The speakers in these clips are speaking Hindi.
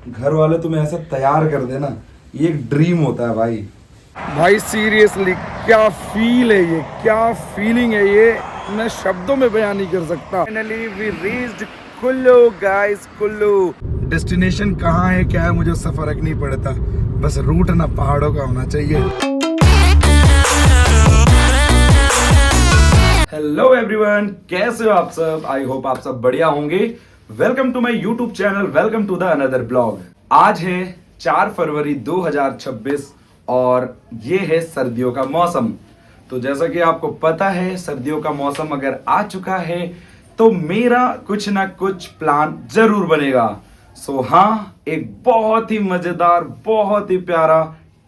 घर वाले तुम्हें ऐसा तैयार कर देना, ये एक ड्रीम होता है भाई। भाई सीरियसली क्या फील है ये, क्या फीलिंग है ये, मैं शब्दों में बयान नहीं कर सकता। Finally we reached Kullu guys, Kullu. Destination कहाँ है क्या है मुझे उससे फर्क नहीं पड़ता, बस रूट ना पहाड़ों का होना चाहिए। हेलो एवरीवन, कैसे हो आप सब? आई होप आप सब बढ़िया होंगे। Welcome to my YouTube channel, welcome to the another blog. आज है 4 फरवरी 2026 और ये है सर्दियों का मौसम। तो जैसा कि आपको पता है, सर्दियों का मौसम अगर आ चुका है तो मेरा कुछ ना कुछ प्लान जरूर बनेगा। सो हाँ, एक बहुत ही मजेदार, बहुत ही प्यारा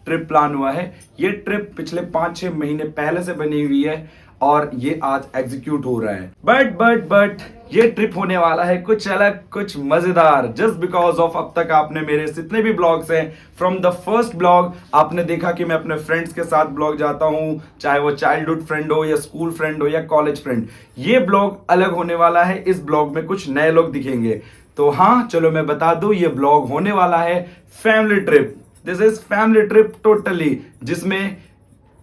ट्रिप प्लान हुआ है। ये ट्रिप पिछले 5-6 महीने पहले से बनी हुई है और ये आज एग्जीक्यूट हो रहा है। बट ये ट्रिप होने वाला है कुछ अलग, कुछ मजेदार, जस्ट बिकॉज ऑफ अब तक आपने मेरे जितने भी ब्लॉग्स हैं, फ्रॉम द फर्स्ट ब्लॉग आपने देखा कि मैं अपने फ्रेंड्स के साथ ब्लॉग जाता हूं, चाहे वो चाइल्डहुड फ्रेंड हो या स्कूल फ्रेंड हो या कॉलेज फ्रेंड। ये ब्लॉग अलग होने वाला है, इस ब्लॉग में कुछ नए लोग दिखेंगे। तो हाँ, चलो मैं बता दूं, ये ब्लॉग होने वाला है family trip. This is family trip totally, जिसमें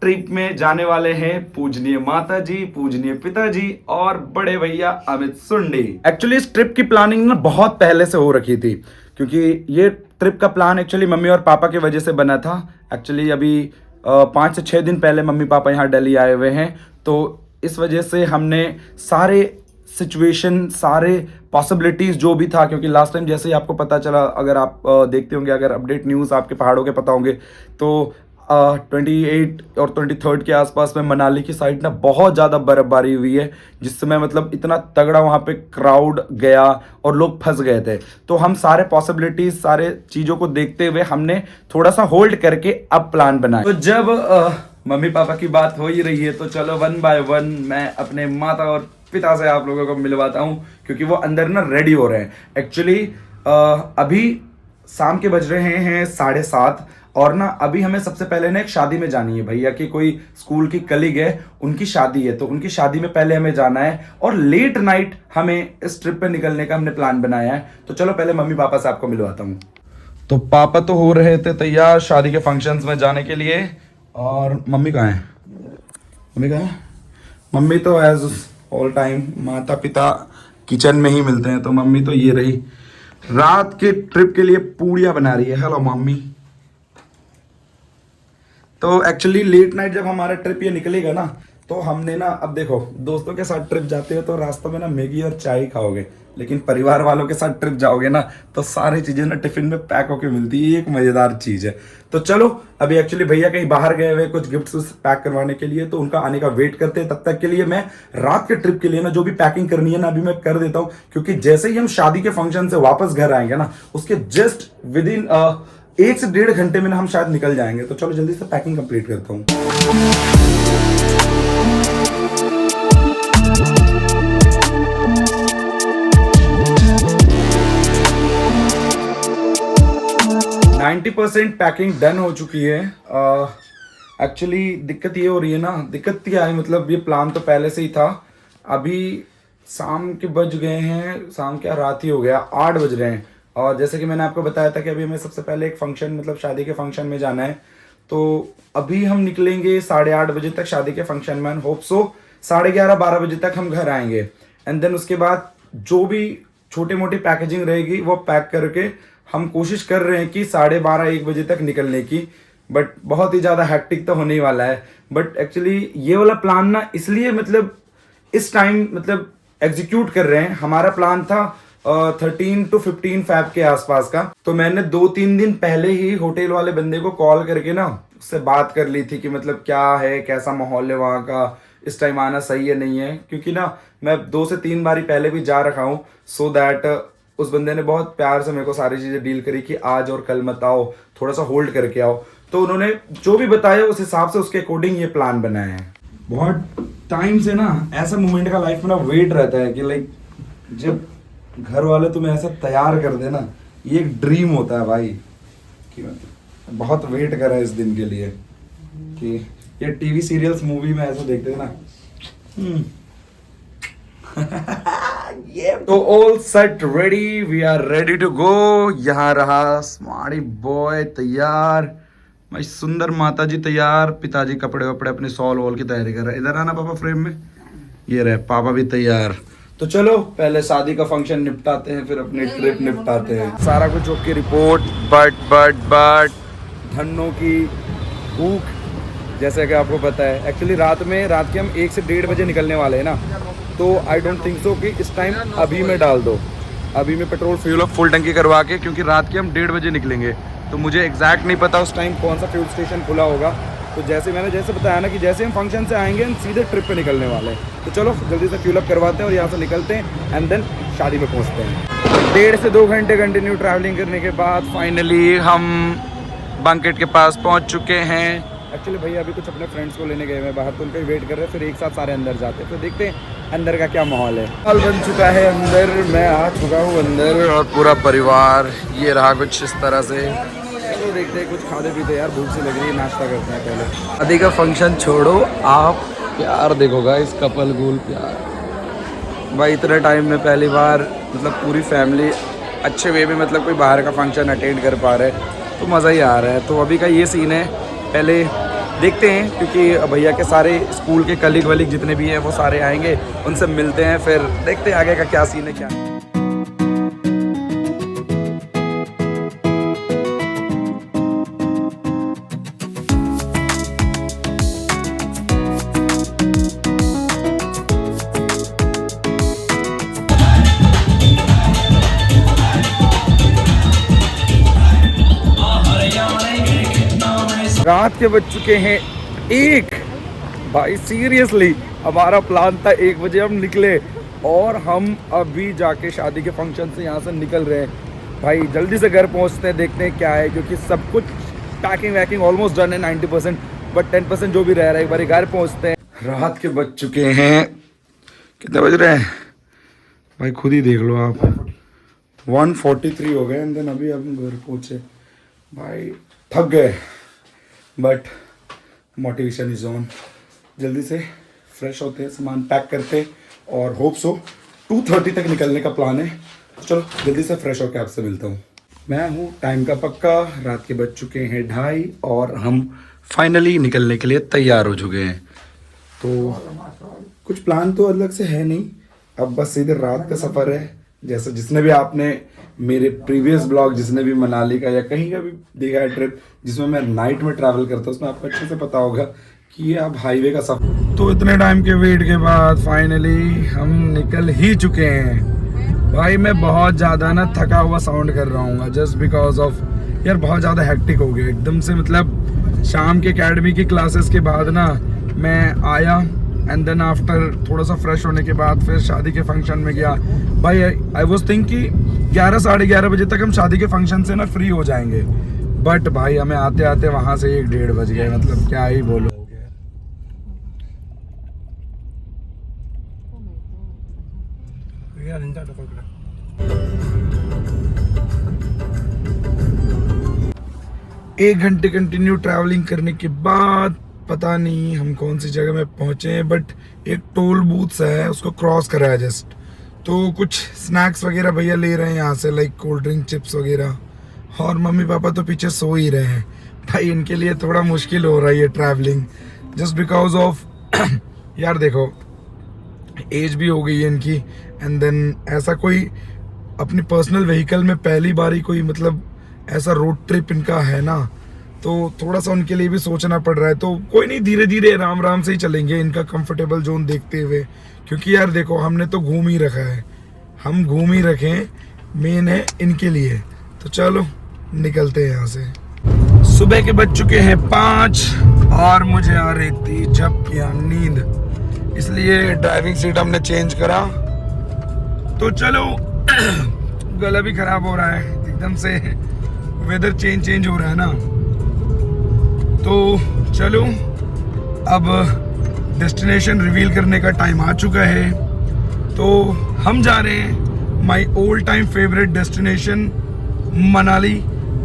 ट्रिप में जाने वाले हैं पूजनीय माता जी, पूजनीय पिताजी और बड़े भैया अमित सुंडी। एक्चुअली इस ट्रिप की प्लानिंग ना बहुत पहले से हो रखी थी, क्योंकि ये ट्रिप का प्लान एक्चुअली मम्मी और पापा की वजह से बना था। एक्चुअली अभी 5 से 6 दिन पहले मम्मी पापा यहाँ दिल्ली आए हुए हैं, तो इस वजह से हमने सारे सिचुएशन, सारे पॉसिबिलिटीज जो भी था, क्योंकि लास्ट टाइम जैसे ही आपको पता चला, अगर आप देखते होंगे, अगर अपडेट न्यूज़ आपके पहाड़ों के पता होंगे, तो 28 और 23 के आसपास में मनाली की साइड ना बहुत ज़्यादा बर्फबारी हुई है, जिस समय मतलब इतना तगड़ा वहाँ पे क्राउड गया और लोग फंस गए थे। तो हम सारे पॉसिबिलिटीज, सारे चीज़ों को देखते हुए हमने थोड़ा सा होल्ड करके अब प्लान बनाया। तो जब मम्मी पापा की बात हो ही रही है, तो चलो 1 बाय 1 मैं अपने माता और पिता से आप लोगों को मिलवाता हूँ, क्योंकि वो अंदर ना रेडी हो रहे हैं। एक्चुअली अभी शाम के बज रहे हैं 7:30 और ना अभी हमें सबसे पहले ना एक शादी में जानी है। भैया की कोई स्कूल की कलीग है, उनकी शादी है, तो उनकी शादी में पहले हमें जाना है और लेट नाइट हमें इस ट्रिप पे निकलने का हमने प्लान बनाया है। तो चलो पहले मम्मी पापा से आपको मिलवाता हूँ। तो पापा तो हो रहे थे तैयार शादी के फंक्शंस में जाने के लिए, और मम्मी कहाँ है? मम्मी कहाँ है? मम्मी तो एज ऑल टाइम माता पिता किचन में ही मिलते हैं, तो मम्मी तो ये रही, रात के ट्रिप के लिए पूड़ियाँ बना रही है। Hello mummy. तो एक्चुअली लेट नाइट जब हमारा ट्रिप ये निकलेगा ना, तो हमने ना, अब देखो दोस्तों के साथ ट्रिप जाते हो तो रास्ते में ना मैगी और चाय खाओगे, लेकिन परिवार वालों के साथ ट्रिप जाओगे ना तो सारी चीज़ें ना टिफिन में पैक होके मिलती है। ये एक मज़ेदार चीज़ है। तो चलो, अभी एक्चुअली भैया कहीं बाहर गए हुए कुछ गिफ्ट्स पैक करवाने के लिए, तो उनका आने का वेट करते हैं। तब तक के लिए मैं रात के ट्रिप के लिए ना जो भी पैकिंग करनी है ना, अभी मैं कर देता हूँ, क्योंकि जैसे ही हम शादी के फंक्शन से वापस घर आएंगे ना, उसके जस्ट विद इन 1 से 1.5 घंटे में ना हम शायद निकल जाएंगे। तो चलो जल्दी से पैकिंग कंप्लीट करता हूँ। पैकिंग डन हो चुकी है। एक्चुअली दिक्कत ये हो रही है ना, दिक्कत क्या है, मतलब ये प्लान तो पहले से ही था। अभी शाम के बज गए हैं, शाम क्या रात ही हो गया, 8 बज रहे हैं। और जैसे कि मैंने आपको बताया था कि अभी हमें सबसे पहले एक फंक्शन, मतलब शादी के फंक्शन में जाना है। तो अभी हम निकलेंगे 8:30 बजे तक शादी के फंक्शन में, होप सो 11:30-12 बजे तक हम घर आएंगे। एंड देन उसके बाद जो भी छोटी मोटी पैकेजिंग रहेगी वो पैक करके हम कोशिश कर रहे हैं कि 12:30-1 बजे तक निकलने की। बट बहुत ही ज़्यादा हैक्टिक तो होने ही वाला है। बट एक्चुअली ये वाला प्लान ना इसलिए मतलब इस टाइम मतलब एग्जीक्यूट कर रहे हैं। हमारा प्लान था 13 to 15 फैब के आसपास का। तो मैंने 2-3 दिन पहले ही होटल वाले बंदे को कॉल करके ना उससे बात कर ली थी कि मतलब क्या है, कैसा माहौल है वहाँ का, इस टाइम आना सही है नहीं है, क्योंकि ना मैं 2 से 3 बारी पहले भी जा रखा हूँ। सो दैट उस बंदे ने बहुत प्यार से मेरे को सारी चीज़ें डील करी कि आज और कल मत आओ, थोड़ा सा होल्ड करके आओ। तो उन्होंने जो भी बताया उस हिसाब से, उसके अकॉर्डिंग ये प्लान बनाया है। बहुत टाइम से ना ऐसा मोमेंट का लाइफ में ना वेट रहता है कि लाइक जब घर वाले तुम्हें ऐसा तैयार कर देना, ये एक ड्रीम होता है भाई। कि बहुत वेट करा है इस दिन के लिए कि ये टीवी सीरियल्स मूवी में ऐसा देखते थे ना। तो all set ready, we are ready to go. यहाँ रहा स्मार्टी बॉय तैयार, भाई सुंदर माता जी तैयार, पिताजी कपड़े वपड़े अपने सॉल वॉल की तैयारी कर रहे हैं। इधर आना पापा फ्रेम में, ये रहे पापा भी तैयार। तो चलो पहले शादी का फंक्शन निपटाते हैं, फिर अपनी ट्रिप निपटाते हैं। सारा कुछ ओके रिपोर्ट, बट धन्नों की भूख, जैसे कि आपको पता है एक्चुअली रात के हम 1 से 1:30 बजे निकलने वाले हैं ना, तो आई डोंट थिंक सो कि इस टाइम अभी में डाल दो। अभी में पेट्रोल फ्यूल फुल टंकी करवा के, क्योंकि रात के हम 1:30 बजे निकलेंगे, तो मुझे एग्जैक्ट नहीं पता उस टाइम कौन सा फ्यूल स्टेशन खुला होगा। तो मैंने जैसे बताया ना कि जैसे हम फंक्शन से आएंगे हम सीधे ट्रिप पे निकलने वाले हैं। तो चलो जल्दी से फ्यूल अप करवाते हैं और यहाँ से निकलते हैं एंड देन शादी में पहुँचते हैं। 1.5 से 2 घंटे कंटिन्यू ट्रैवलिंग करने के बाद फाइनली हम बैंकेट के पास पहुँच चुके हैं। एक्चुअली भैया अभी कुछ अपने फ्रेंड्स को लेने गए हैं बाहर, तो उनका वेट कर रहे हैं, फिर एक साथ सारे अंदर जाते हैं। तो देखते हैं अंदर का क्या माहौल है। माहौल बन चुका है अंदर, मैं आ चुका हूँ अंदर और पूरा परिवार ये रहा कुछ इस तरह से। चलो देखते हैं कुछ खाते पीते, यार भूख सी लग रही है, नाश्ता करते हैं पहले। शादी का फंक्शन छोड़ो, आप प्यार देखो गाइस, कपल गोल प्यार। भाई इतने टाइम में पहली बार मतलब पूरी फैमिली अच्छे वे में मतलब कोई बाहर का फंक्शन अटेंड कर पा रहे, तो मज़ा ही आ रहा है। तो अभी का ये सीन है, पहले देखते हैं क्योंकि भैया के सारे स्कूल के कलीग वलीग जितने भी हैं वो सारे आएंगे, उनसे मिलते हैं, फिर देखते हैं आगे का क्या सीन है क्या। रात के बज चुके हैं 1। भाई सीरियसली हमारा प्लान था 1 बजे हम निकले और हम अभी जाके शादी के फंक्शन से यहाँ से निकल रहे हैं। भाई जल्दी से घर पहुँचते हैं, देखते हैं क्या है, क्योंकि सब कुछ पैकिंग वैकिंग ऑलमोस्ट डन है 90%, बट 10% जो भी रह रहा है एक बार घर पहुँचते हैं। रात के बज चुके हैं, कितने बज रहे हैं भाई खुद ही देख लो आप, 1:43 हो गए। एंड देन अभी हम घर पहुँचे, भाई थक गए बट मोटिवेशन इज ऑन। जल्दी से फ्रेश होते हैं, सामान पैक करते हैं और होप सो 2:30 तक निकलने का प्लान है। चलो जल्दी से फ्रेश होकर आपसे मिलता हूँ। मैं हूँ टाइम का पक्का, रात के बज चुके हैं 2:30 और हम फाइनली निकलने के लिए तैयार हो चुके हैं। तो कुछ प्लान तो अलग से है नहीं, अब बस सीधे रात का सफ़र है। जैसे जिसने भी आपने मेरे प्रीवियस ब्लॉग, जिसने भी मनाली का या कहीं का भी देखा है ट्रिप जिसमें मैं नाइट में ट्रैवल करता हूँ, उसमें आपको अच्छे से पता होगा कि ये अब हाईवे का सफ़र। तो इतने टाइम के वेट के बाद फाइनली हम निकल ही चुके हैं। भाई मैं बहुत ज़्यादा ना थका हुआ साउंड कर रहा हूँ जस्ट बिकॉज ऑफ यार बहुत ज़्यादा हेक्टिक हो गया एकदम से। मतलब शाम के एकेडमी की क्लासेस के बाद ना मैं आया एंड देन आफ्टर थोड़ा सा फ्रेश होने के बाद फिर शादी के फंक्शन में गया। भाई आई वाज थिंक कि 11 साढ़े 11 बजे तक हम शादी के फंक्शन से ना फ्री हो जाएंगे, बट भाई हमें आते आते वहाँ से 1-1:30 बज गए। मतलब क्या ही बोलो। एक घंटे कंटिन्यू ट्रैवलिंग करने के बाद पता नहीं हम कौन सी जगह में पहुंचे हैं, बट एक टोल बूथ है उसको क्रॉस करा है जस्ट। तो कुछ स्नैक्स वगैरह भैया ले रहे हैं यहाँ से, लाइक कोल्ड ड्रिंक चिप्स वगैरह, और मम्मी पापा तो पीछे सो ही रहे हैं। भाई इनके लिए थोड़ा मुश्किल हो रहा है ये ट्रैवलिंग जस्ट बिकॉज ऑफ यार देखो एज भी हो गई है इनकी, एंड देन ऐसा कोई अपनी पर्सनल व्हीकल में पहली बार ही कोई मतलब ऐसा रोड ट्रिप इनका है ना, तो थोड़ा सा उनके लिए भी सोचना पड़ रहा है। तो कोई नहीं, धीरे धीरे आराम आराम से ही चलेंगे इनका कंफर्टेबल जोन देखते हुए, क्योंकि यार देखो हमने तो घूम ही रखा है, हम घूम ही रखे हैं, मेन है इनके लिए। तो चलो निकलते हैं यहाँ से। सुबह के बज चुके हैं 5 और मुझे आ रही थी झपकियाँ नींद, इसलिए ड्राइविंग सीट हमने चेंज करा। तो चलो गला भी खराब हो रहा है, एकदम से वेदर चेंज हो रहा है ना, तो चलो अब डेस्टिनेशन रिवील करने का टाइम आ चुका है। तो हम जा रहे हैं my old time favourite destination Manali,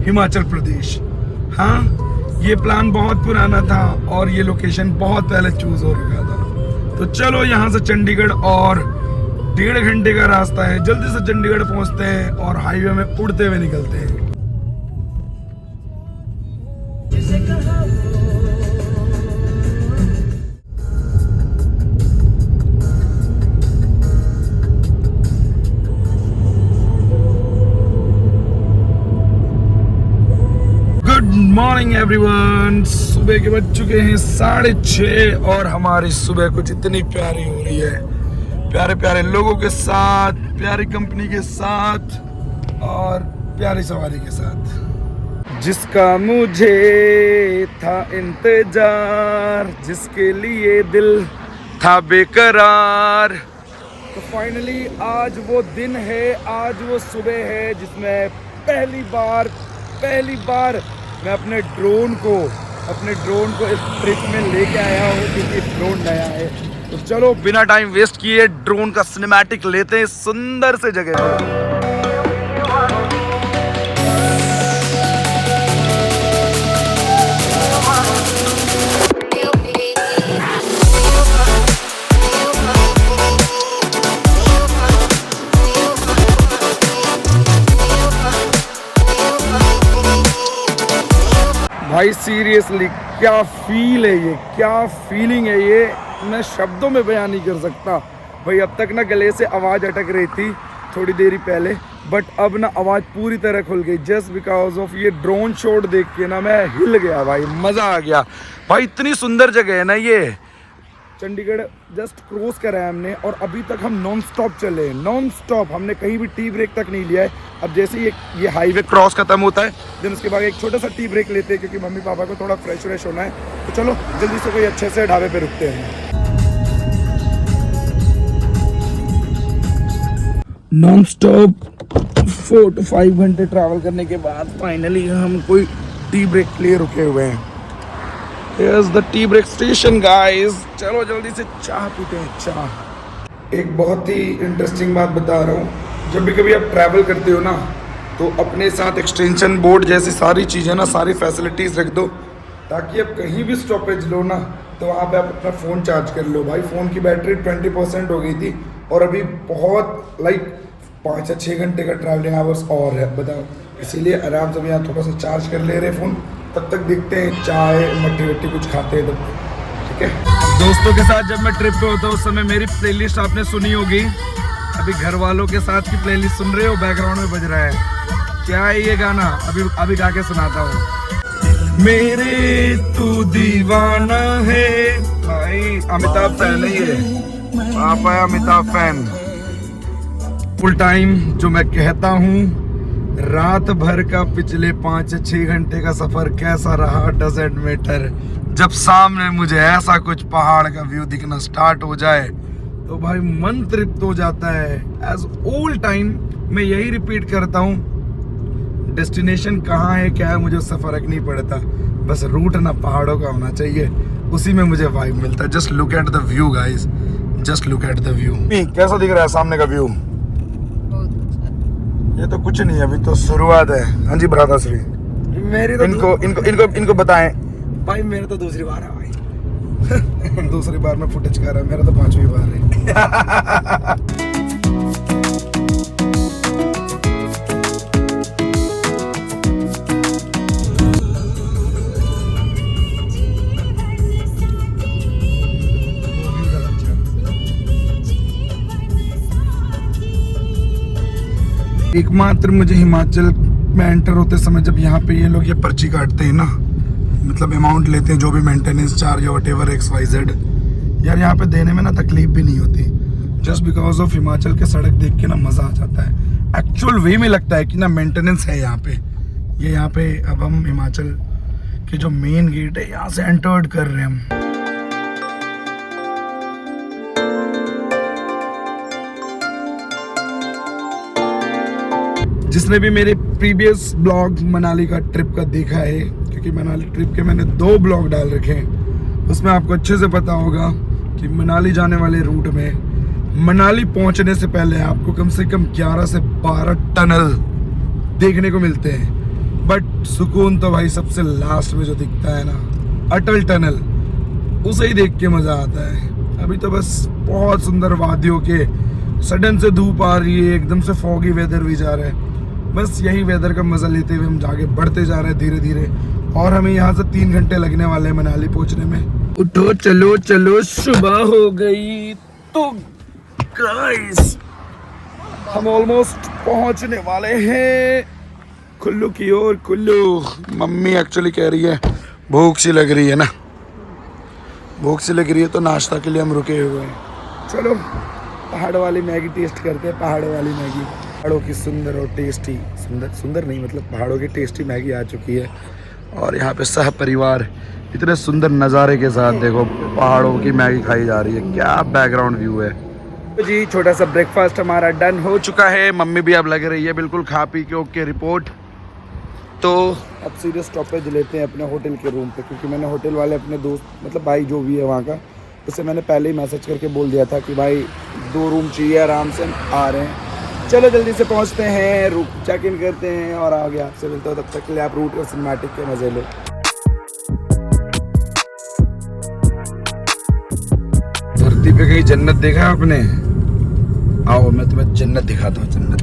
Himachal Pradesh. हाँ, ये प्लान बहुत पुराना था और ये लोकेशन बहुत पहले चूज हो रखा था। तो चलो यहाँ से चंडीगढ़ और 1.5 घंटे का रास्ता है, जल्दी से चंडीगढ़ पहुंचते हैं और हाईवे में उड़ते हुए निकलते हैं। Good morning everyone. सुबह के बज चुके हैं 6:30 और हमारी सुबह कुछ इतनी प्यारी हो रही है, प्यारे प्यारे लोगों के साथ, प्यारी कंपनी के साथ और प्यारी सवारी के साथ, जिसका मुझे था इंतजार, जिसके लिए दिल था बेकरार। तो फाइनली आज वो दिन है, आज वो सुबह है जिसमें पहली बार मैं अपने ड्रोन को इस ट्रिप में लेके आया हूँ, क्योंकि ड्रोन नया है। तो चलो बिना टाइम वेस्ट किए ड्रोन का सिनेमैटिक लेते हैं सुंदर से जगह पे। भाई सीरियसली क्या फील है ये, क्या फीलिंग है ये, मैं शब्दों में बयान नहीं कर सकता भाई। अब तक ना गले से आवाज़ अटक रही थी थोड़ी देरी पहले, बट अब ना आवाज़ पूरी तरह खुल गई जस्ट बिकॉज ऑफ ये ड्रोन शॉट देख के ना मैं हिल गया भाई, मज़ा आ गया भाई। इतनी सुंदर जगह है ना ये। चंडीगढ़ जस्ट क्रॉस करा है हमने और अभी तक हम नॉन स्टॉप चले हैं, नॉन स्टॉप, हमने कहीं भी टी ब्रेक तक नहीं लिया है। अब जैसे ही ये हाईवे क्रॉस खत्म होता है देन उसके बाद एक छोटा सा टी ब्रेक लेते हैं, क्योंकि मम्मी पापा को थोड़ा फ्रेश होना है। तो चलो जल्दी से कोई अच्छे से ढाबे पे रुकते हैं। नॉन स्टॉप 4 to 5 घंटे ट्रैवल करने के बाद फाइनली हम कोई टी ब्रेक के लिए रुके हुए हैं। Here's the tea break station guys। चलो जल्दी से चाय पीते हैं, चाय। एक बहुत ही इंटरेस्टिंग बात बता रहा हूँ, जब भी कभी आप ट्रैवल करते हो ना तो अपने साथ एक्सटेंशन बोर्ड जैसी सारी चीज़ें ना, सारी फैसिलिटीज़ रख दो, ताकि आप कहीं भी स्टॉपेज लो ना तो वहाँ पे आप अपना फ़ोन चार्ज कर लो। भाई फ़ोन की बैटरी 20% हो गई थी और अभी बहुत 5 या 6 घंटे का ट्रैवलिंग आवर्स और है, बताओ। इसीलिए आराम से यहाँ थोड़ा सा चार्ज कर ले रहे फ़ोन, तब तक देखते हैं चाय मट्टी वट्टी कुछ खाते हैं तब तक, ठीक है। दोस्तों के साथ जब मैं ट्रिप पे होता हूँ उस समय मेरी प्लेलिस्ट आपने सुनी होगी। अभी घर वालों के साथ की प्लेलिस्ट सुन रहे हो, बैकग्राउंड में बज रहा है। क्या है ये गाना, अभी गा के सुनाता हूँ। मेरे तू दीवाना है। भाई अमिताभ फैन है ये, पापा अमिताभ फैन। फुल टाइम जो मैं कहता हूँ, रात भर का पिछले 5 या 6 घंटे का सफर कैसा रहा डजंट मैटर, जब सामने मुझे ऐसा कुछ पहाड़ का व्यू दिखना स्टार्ट हो जाए तो भाई मन तृप्त हो जाता है। एज ऑल टाइम मैं यही रिपीट करता हूँ, डेस्टिनेशन कहाँ है क्या है मुझे उससे फर्क नहीं पड़ता, बस रूट ना पहाड़ों का होना चाहिए, उसी में मुझे वाइब मिलता है। Just look at the view guys, just look at the view. कैसा दिख रहा है सामने का व्यू? ये तो कुछ नहीं है, अभी तो शुरुआत है। हाँ जी भ्राता श्री, मेरी तो इनको बताएं भाई, मेरा तो दूसरी बार है भाई। दूसरी बार में फुटेज कर रहा है, मेरा तो 5वीं बार है। एकमात्र मुझे हिमाचल में एंटर होते समय जब यहाँ पे ये लोग ये पर्ची काटते हैं ना, मतलब अमाउंट लेते हैं जो भी मेंटेनेंस चार्ज या व्हाटएवर XYZ, यार यहाँ पे देने में ना तकलीफ भी नहीं होती, जस्ट बिकॉज ऑफ हिमाचल के सड़क देख के ना मज़ा आ जाता है। एक्चुअल वे में लगता है कि ना मेंटेनेंस है यहाँ पे। ये यहाँ पे अब हम हिमाचल के जो मेन गेट है यहाँ से एंटर्ड कर रहे हैं हम। जिसने भी मेरे प्रीवियस ब्लॉग मनाली का ट्रिप का देखा है, क्योंकि मनाली ट्रिप के मैंने 2 ब्लॉग डाल रखे हैं, उसमें आपको अच्छे से पता होगा कि मनाली जाने वाले रूट में मनाली पहुंचने से पहले आपको कम से कम 11 से 12 टनल देखने को मिलते हैं, बट सुकून तो भाई सबसे लास्ट में जो दिखता है ना, अटल टनल, उसे ही देख के मज़ा आता है। अभी तो बस बहुत सुंदर वादियों के सडन से धूप आ रही है, एकदम से फॉगी वेदर भी जा रहा है। बस यही वेदर का मजा लेते हुए हम आगे बढ़ते जा रहे हैं धीरे धीरे। और हमें यहाँ से 3 घंटे लगने वाले हैं मनाली पहुंचने में। उठो चलो चलो, सुबह हो गई। तो गाइस हम ऑलमोस्ट पहुंचने वाले हैं कुल्लू की ओर। कुल्लू मम्मी एक्चुअली कह रही है भूख सी लग रही है ना, भूख सी लग रही है, तो नाश्ता के लिए हम रुके हुए हैं। चलो पहाड़ वाली मैगी टेस्ट करते हैं। पहाड़ों वाली मैगी, पहाड़ों की सुंदर और टेस्टी, सुंदर नहीं मतलब पहाड़ों की टेस्टी मैगी आ चुकी है। और यहाँ पे सह परिवार इतने सुंदर नज़ारे के साथ देखो पहाड़ों की मैगी खाई जा रही है। क्या बैकग्राउंड व्यू है। तो जी छोटा सा ब्रेकफास्ट हमारा डन हो चुका है। मम्मी भी अब लग रही है बिल्कुल खा पी के ओके रिपोर्ट। तो अब सीरियस स्टॉपेज लेते हैं अपने होटल के रूम पे, क्योंकि मैंने होटल वाले अपने दोस्त मतलब भाई जो भी है वहाँ का, उससे मैंने पहले ही मैसेज करके बोल दिया था कि भाई 2 रूम चाहिए, आराम से आ रहे हैं। चलो जल्दी से पहुँचते हैं, रूम चेक इन करते हैं और आगे आपसे मिलता हूँ। तब तक के लिए आप रूट और सिनेमैटिक के मजे लो। धरती पे कहीं जन्नत देखा आपने? आओ मैं तुम्हें जन्नत दिखाता हूँ। जन्नत